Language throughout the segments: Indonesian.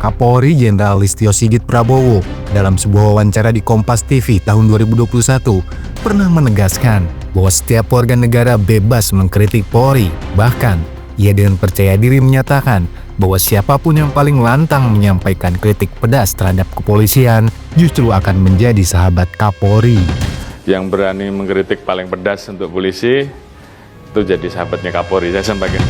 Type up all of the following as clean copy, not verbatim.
Kapolri Jenderal Listio Sigit Prabowo dalam sebuah wawancara di Kompas TV tahun 2021 pernah menegaskan bahwa setiap warga negara bebas mengkritik Polri. Bahkan, ia dengan percaya diri menyatakan bahwa siapapun yang paling lantang menyampaikan kritik pedas terhadap kepolisian justru akan menjadi sahabat Kapolri. Yang berani mengkritik paling pedas untuk polisi itu jadi sahabatnya Kapolri, saya sampaikan.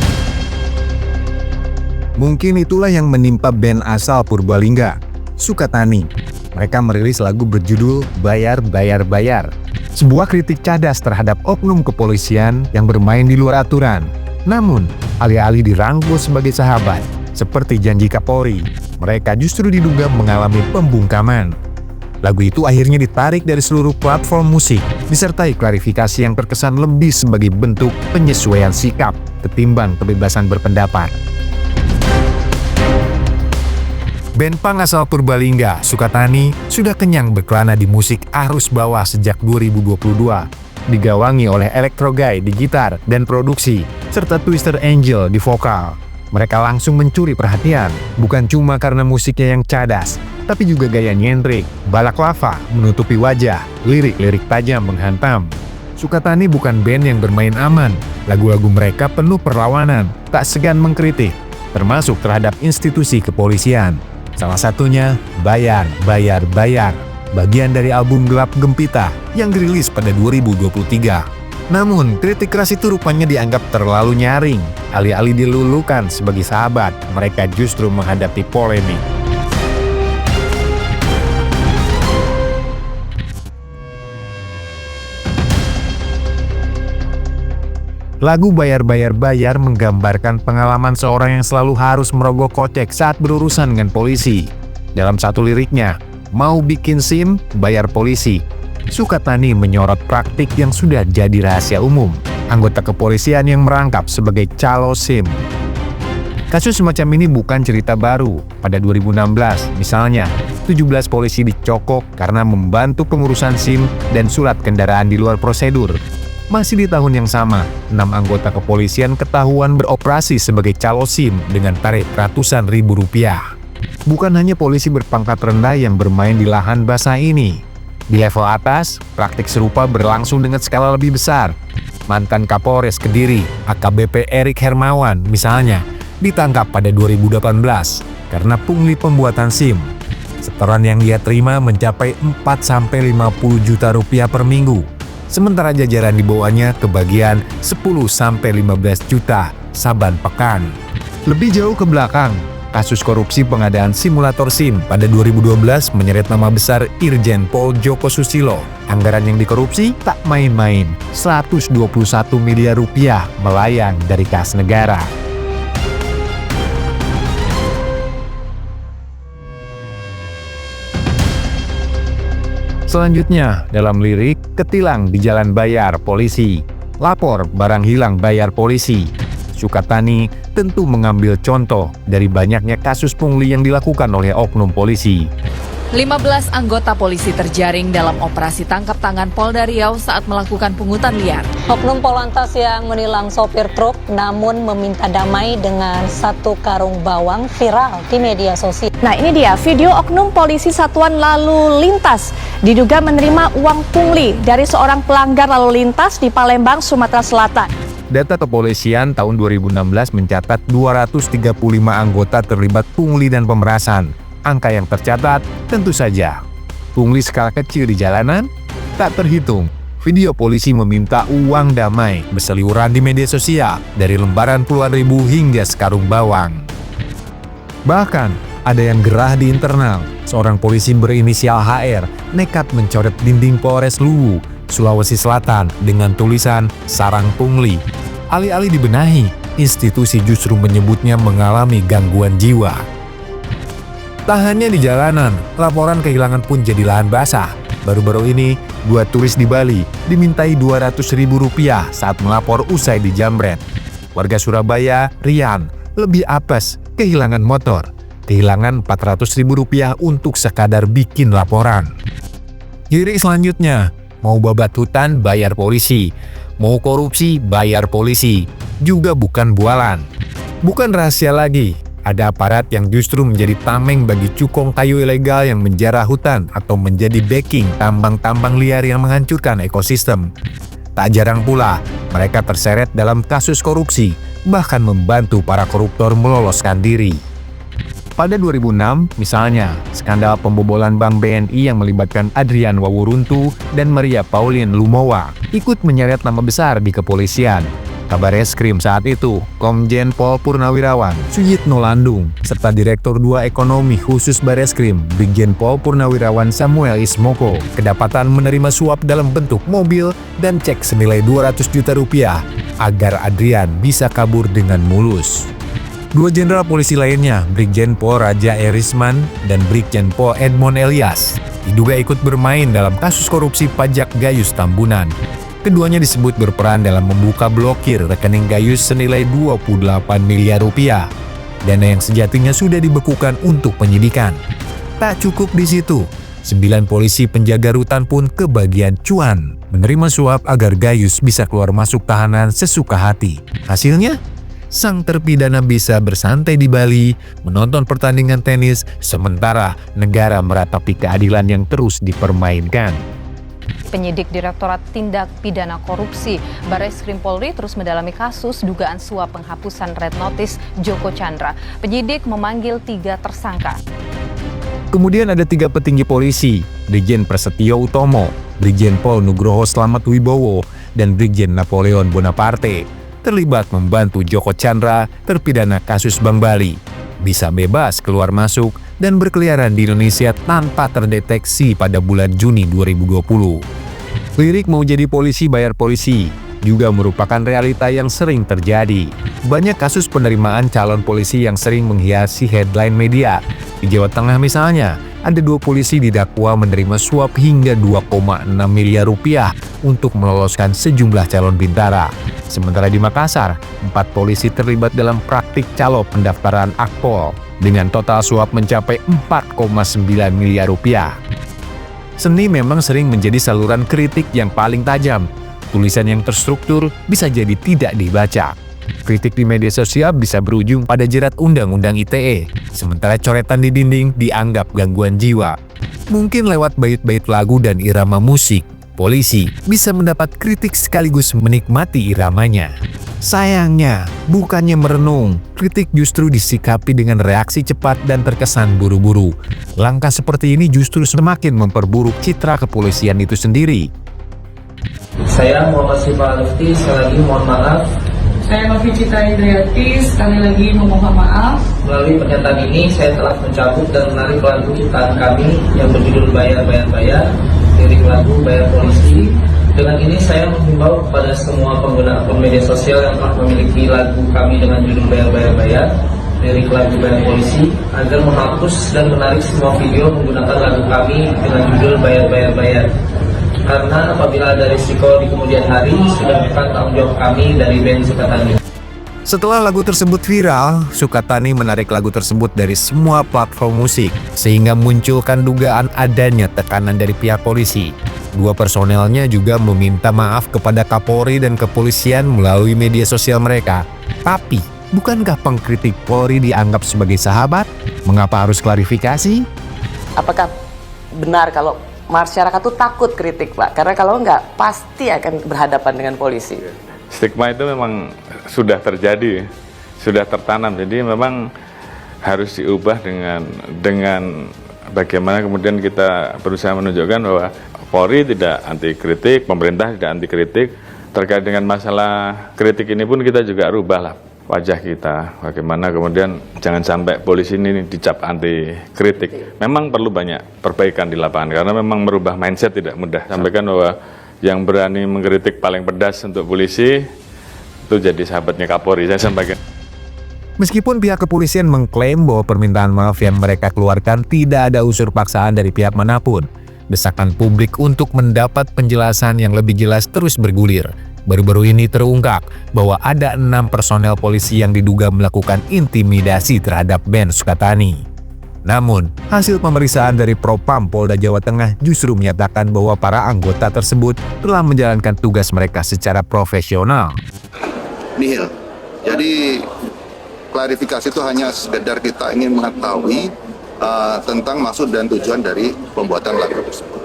Mungkin itulah yang menimpa band asal Purbalingga, Sukatani. Mereka merilis lagu berjudul Bayar, Bayar, Bayar. Sebuah kritik cadas terhadap oknum kepolisian yang bermain di luar aturan. Namun, alih-alih dirangkul sebagai sahabat, seperti janji Kapolri, mereka justru diduga mengalami pembungkaman. Lagu itu akhirnya ditarik dari seluruh platform musik, disertai klarifikasi yang terkesan lebih sebagai bentuk penyesuaian sikap ketimbang kebebasan berpendapat. Band punk asal Purbalingga, Sukatani, sudah kenyang berkelana di musik arus bawah sejak 2022. Digawangi oleh Electro Guy di gitar dan produksi, serta Twister Angel di vokal. Mereka langsung mencuri perhatian, bukan cuma karena musiknya yang cadas, tapi juga gaya nyentrik, balaklava, menutupi wajah, lirik-lirik tajam menghantam. Sukatani bukan band yang bermain aman, lagu-lagu mereka penuh perlawanan, tak segan mengkritik, termasuk terhadap institusi kepolisian. Salah satunya Bayar, Bayar, Bayar, bagian dari album Gelap Gempita yang dirilis pada 2023. Namun, kritik keras itu rupanya dianggap terlalu nyaring. Alih-alih dilulukan sebagai sahabat, mereka justru menghadapi polemik. Lagu Bayar, Bayar, Bayar menggambarkan pengalaman seorang yang selalu harus merogoh kocek saat berurusan dengan polisi. Dalam satu liriknya, mau bikin SIM, bayar polisi. Sukatani menyorot praktik yang sudah jadi rahasia umum, anggota kepolisian yang merangkap sebagai calo SIM. Kasus semacam ini bukan cerita baru. Pada 2016, misalnya, 17 polisi dicokok karena membantu pengurusan SIM dan surat kendaraan di luar prosedur. Masih di tahun yang sama, 6 anggota kepolisian ketahuan beroperasi sebagai calo SIM dengan tarif ratusan ribu rupiah. Bukan hanya polisi berpangkat rendah yang bermain di lahan basah ini. Di level atas, praktik serupa berlangsung dengan skala lebih besar. Mantan Kapolres Kediri, AKBP Erik Hermawan, misalnya, ditangkap pada 2018 karena pungli pembuatan SIM. Setoran yang dia terima mencapai 4-50 juta rupiah per minggu. Sementara jajaran di bawahnya kebagian 10-15 juta saban pekan. Lebih jauh ke belakang, kasus korupsi pengadaan simulator SIM pada 2012 menyeret nama besar Irjen Pol Joko Susilo. Anggaran yang dikorupsi tak main-main, 121 miliar rupiah melayang dari kas negara. Selanjutnya, dalam lirik, ketilang di jalan bayar polisi, lapor barang hilang bayar polisi. Sukatani tentu mengambil contoh dari banyaknya kasus pungli yang dilakukan oleh oknum polisi. 15 anggota polisi terjaring dalam operasi tangkap tangan Polda Riau saat melakukan pungutan liar. Oknum Polantas yang menilang sopir truk namun meminta damai dengan 1 karung bawang viral di media sosial. Nah, ini dia video oknum polisi Satuan Lalu Lintas diduga menerima uang pungli dari seorang pelanggar lalu lintas di Palembang, Sumatera Selatan. Data kepolisian tahun 2016 mencatat 235 anggota terlibat pungli dan pemerasan. Angka yang tercatat tentu saja pungli skala kecil di jalanan tak terhitung. Video polisi meminta uang damai berseliweran di media sosial dari lembaran puluhan ribu hingga sekarung bawang. Bahkan ada yang gerah di internal. Seorang polisi berinisial HR nekat mencoret dinding Polres Luwu, Sulawesi Selatan dengan tulisan sarang pungli. Alih-alih dibenahi, institusi justru menyebutnya mengalami gangguan jiwa. Tak hanya di jalanan, laporan kehilangan pun jadi lahan basah. Baru-baru ini, 2 turis di Bali dimintai Rp200.000 saat melapor usai dijamret. Warga Surabaya, Rian, lebih apes, kehilangan motor. Kehilangan Rp400.000 untuk sekadar bikin laporan. Lirik selanjutnya, mau babat hutan bayar polisi, mau korupsi bayar polisi, juga bukan bualan. Bukan rahasia lagi, Ada aparat yang justru menjadi tameng bagi cukong kayu ilegal yang menjarah hutan atau menjadi backing tambang-tambang liar yang menghancurkan ekosistem. Tak jarang pula, mereka terseret dalam kasus korupsi, bahkan membantu para koruptor meloloskan diri. Pada 2006, misalnya, skandal pembobolan Bank BNI yang melibatkan Adrian Wawuruntu dan Maria Pauline Lumowa ikut menyeret nama besar di kepolisian. Kabar Eskrim saat itu, Komjen Pol Purnawirawan Suyitno Landung, serta Direktur 2 Ekonomi Khusus Bareskrim, Brigjen Pol Purnawirawan Samuel Ismoko, kedapatan menerima suap dalam bentuk mobil dan cek senilai 200 juta rupiah agar Adrian bisa kabur dengan mulus. 2 jenderal polisi lainnya, Brigjen Pol Raja Erisman dan Brigjen Pol Edmond Elias, diduga ikut bermain dalam kasus korupsi pajak Gayus Tambunan. Keduanya disebut berperan dalam membuka blokir rekening Gayus senilai 28 miliar rupiah. Dana yang sejatinya sudah dibekukan untuk penyidikan. Tak cukup di situ, 9 polisi penjaga rutan pun kebagian cuan, menerima suap agar Gayus bisa keluar masuk tahanan sesuka hati. Hasilnya, sang terpidana bisa bersantai di Bali, menonton pertandingan tenis, sementara negara meratapi keadilan yang terus dipermainkan. Penyidik Direktorat Tindak Pidana Korupsi Bareskrim Polri terus mendalami kasus dugaan suap penghapusan Red Notice Joko Chandra. Penyidik memanggil 3 tersangka. Kemudian ada 3 petinggi polisi, Brigjen Prasetyo Utomo, Brigjen Pol Nugroho Slamet Wibowo, dan Brigjen Napoleon Bonaparte, terlibat membantu Joko Chandra, terpidana kasus Bank Bali, bisa bebas keluar masuk dan berkeliaran di Indonesia tanpa terdeteksi pada bulan Juni 2020. Lirik mau jadi polisi bayar polisi juga merupakan realita yang sering terjadi. Banyak kasus penerimaan calon polisi yang sering menghiasi headline media. Di Jawa Tengah misalnya, ada 2 polisi didakwa menerima suap hingga 2,6 miliar rupiah untuk meloloskan sejumlah calon bintara. Sementara di Makassar, 4 polisi terlibat dalam praktik calo pendaftaran Akpol dengan total suap mencapai 4,9 miliar rupiah. Seni memang sering menjadi saluran kritik yang paling tajam. Tulisan yang terstruktur bisa jadi tidak dibaca. Kritik di media sosial bisa berujung pada jerat Undang-Undang ITE, sementara coretan di dinding dianggap gangguan jiwa. Mungkin lewat bait-bait lagu dan irama musik, polisi bisa mendapat kritik sekaligus menikmati iramanya. Sayangnya, bukannya merenung, kritik justru disikapi dengan reaksi cepat dan terkesan buru-buru. Langkah seperti ini justru semakin memperburuk citra kepolisian itu sendiri. Saya Muhammad Siva Lufti, sekali lagi mohon maaf. Saya Novi Cita Indriati, sekali lagi memohon maaf. Melalui pernyataan ini, saya telah mencabut dan menarik lagu ciptaan kami yang berjudul Bayar Bayar Bayar, lirik lagu Bayar Polisi. Dengan ini saya menghimbau kepada semua pengguna akun media sosial yang telah memiliki lagu kami dengan judul Bayar Bayar Bayar, lirik lagu Bayar Polisi, agar menghapus dan menarik semua video menggunakan lagu kami dengan judul Bayar Bayar Bayar. Karena apabila ada risiko di kemudian hari, sudah bukan tanggung jawab kami dari band Sukatani. Setelah lagu tersebut viral, Sukatani menarik lagu tersebut dari semua platform musik, sehingga munculkan dugaan adanya tekanan dari pihak polisi. 2 personelnya juga meminta maaf kepada Kapolri dan kepolisian melalui media sosial mereka. Tapi, bukankah pengkritik Polri dianggap sebagai sahabat? Mengapa harus klarifikasi? Apakah benar kalau masyarakat tuh takut kritik, Pak? Karena kalau enggak, pasti akan berhadapan dengan polisi. Stigma itu memang sudah terjadi, sudah tertanam. Jadi memang harus diubah dengan bagaimana kemudian kita berusaha menunjukkan bahwa Polri tidak anti kritik, pemerintah tidak anti kritik. Terkait dengan masalah kritik ini pun kita juga rubahlah wajah kita. Bagaimana kemudian jangan sampai polisi ini dicap anti kritik. Memang perlu banyak perbaikan di lapangan karena memang merubah mindset tidak mudah. Sampaikan bahwa yang berani mengkritik paling pedas untuk polisi itu jadi sahabatnya Kapolri. Saya sampaikan. Meskipun pihak kepolisian mengklaim bahwa permintaan maaf yang mereka keluarkan tidak ada unsur paksaan dari pihak manapun, desakan publik untuk mendapat penjelasan yang lebih jelas terus bergulir. Baru-baru ini terungkap bahwa ada 6 personel polisi yang diduga melakukan intimidasi terhadap Ben Sukatani. Namun, hasil pemeriksaan dari Propam Polda Jawa Tengah justru menyatakan bahwa para anggota tersebut telah menjalankan tugas mereka secara profesional. Nihil. Jadi klarifikasi itu hanya sekedar kita ingin mengetahui tentang maksud dan tujuan dari pembuatan lagu tersebut.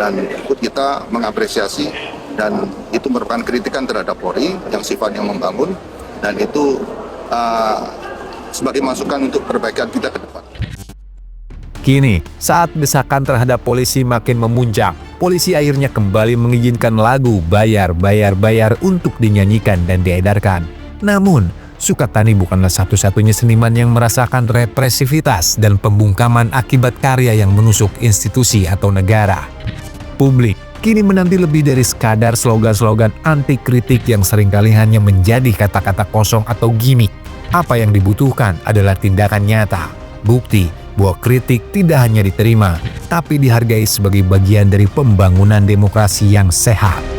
Dan ikut kita mengapresiasi dan itu merupakan kritikan terhadap Polri yang sifatnya membangun dan itu sebagai masukan untuk perbaikan kita ke depan. Kini, saat desakan terhadap polisi makin memuncak, polisi akhirnya kembali mengizinkan lagu Bayar, Bayar, Bayar untuk dinyanyikan dan diedarkan. Namun, Sukatani bukanlah satu-satunya seniman yang merasakan represivitas dan pembungkaman akibat karya yang menusuk institusi atau negara. Publik kini menanti lebih dari sekadar slogan-slogan anti kritik yang seringkali hanya menjadi kata-kata kosong atau gimmick. Apa yang dibutuhkan adalah tindakan nyata, bukti bahwa kritik tidak hanya diterima, tapi dihargai sebagai bagian dari pembangunan demokrasi yang sehat.